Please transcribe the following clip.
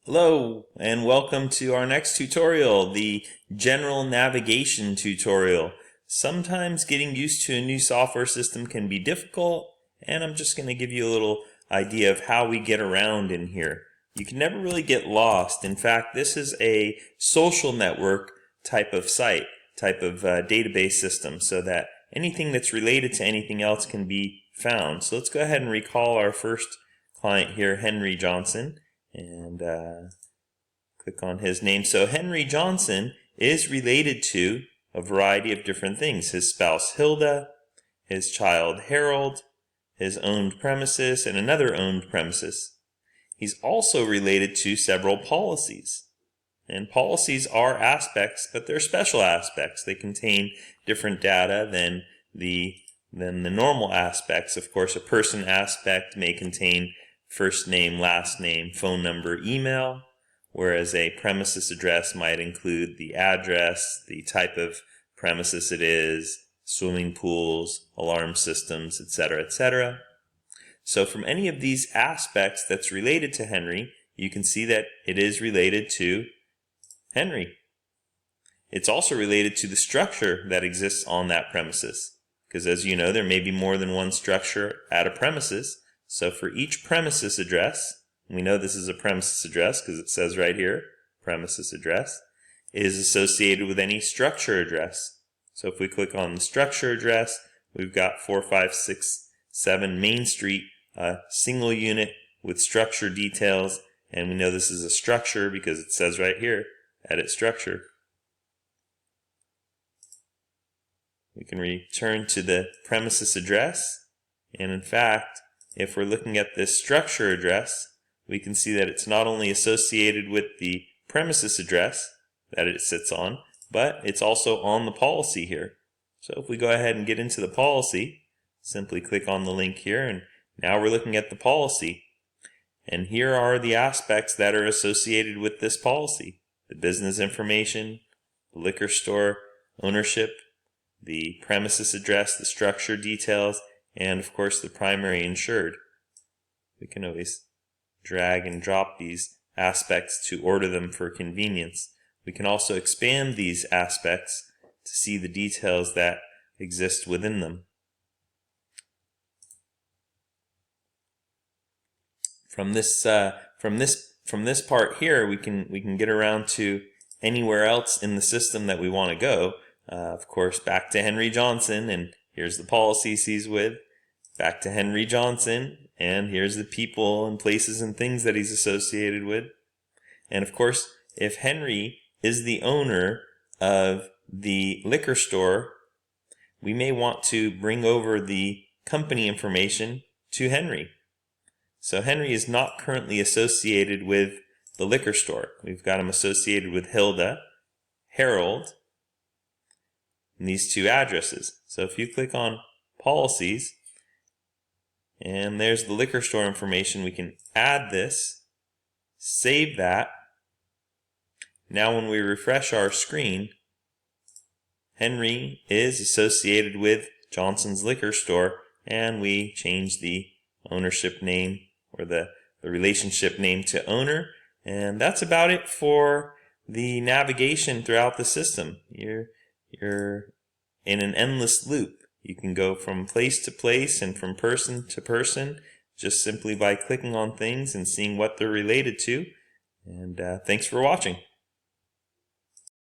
Hello and welcome to our next tutorial, the general navigation tutorial. Sometimes getting used to a new software system can be difficult, and I'm just going to give you a little idea of how we get around in here. You can never really get lost. In fact, this is a social network type of site, type of database system, so that anything that's related to anything else can be found. So let's go ahead and recall our first client here, Henry Johnson. And click on his name. So Henry Johnson is related to a variety of different things. His spouse Hilda, his child Harold, his owned premises, and another owned premises. He's also related to several policies. And policies are aspects, but they're special aspects. They contain different data than the normal aspects. Of course, a person aspect may contain first name, last name, phone number, email, whereas a premises address might include the address, the type of premises it is, swimming pools, alarm systems, etc., etc. So from any of these aspects that's related to Henry, you can see that it is related to Henry. It's also related to the structure that exists on that premises, because as you know, there may be more than one structure at a premises. So for each premises address, we know this is a premises address because it says right here, premises address, is associated with any structure address. So if we click on the structure address, we've got 4567 Main Street, a single unit with structure details, and we know this is a structure because it says right here, edit structure. We can return to the premises address, and in fact, if we're looking at this structure address, we can see that it's not only associated with the premises address that it sits on, but it's also on the policy here. So if we go ahead and get into the policy, simply click on the link here, and now we're looking at the policy. And here are the aspects that are associated with this policy: the business information, the liquor store ownership, the premises address, the structure details, and of course the primary insured. We can always drag and drop these aspects to order them for convenience. We can also expand these aspects to see the details that exist within them. From this part here, we can get around to anywhere else in the system that we want to go. Of course, back to Henry Johnson, and here's the policies he's with. Back to Henry Johnson, and here's the people and places and things that he's associated with. And of course, if Henry is the owner of the liquor store, we may want to bring over the company information to Henry. So Henry is not currently associated with the liquor store. We've got him associated with Hilda, Harold, and these two addresses. So if you click on policies, and there's the liquor store information, we can add this, save that. Now when we refresh our screen, Henry is associated with Johnson's Liquor Store, and we change the ownership name or the relationship name to owner. And that's about it for the navigation throughout the system. You're in an endless loop. You can go from place to place and from person to person just simply by clicking on things and seeing what they're related to. And thanks for watching.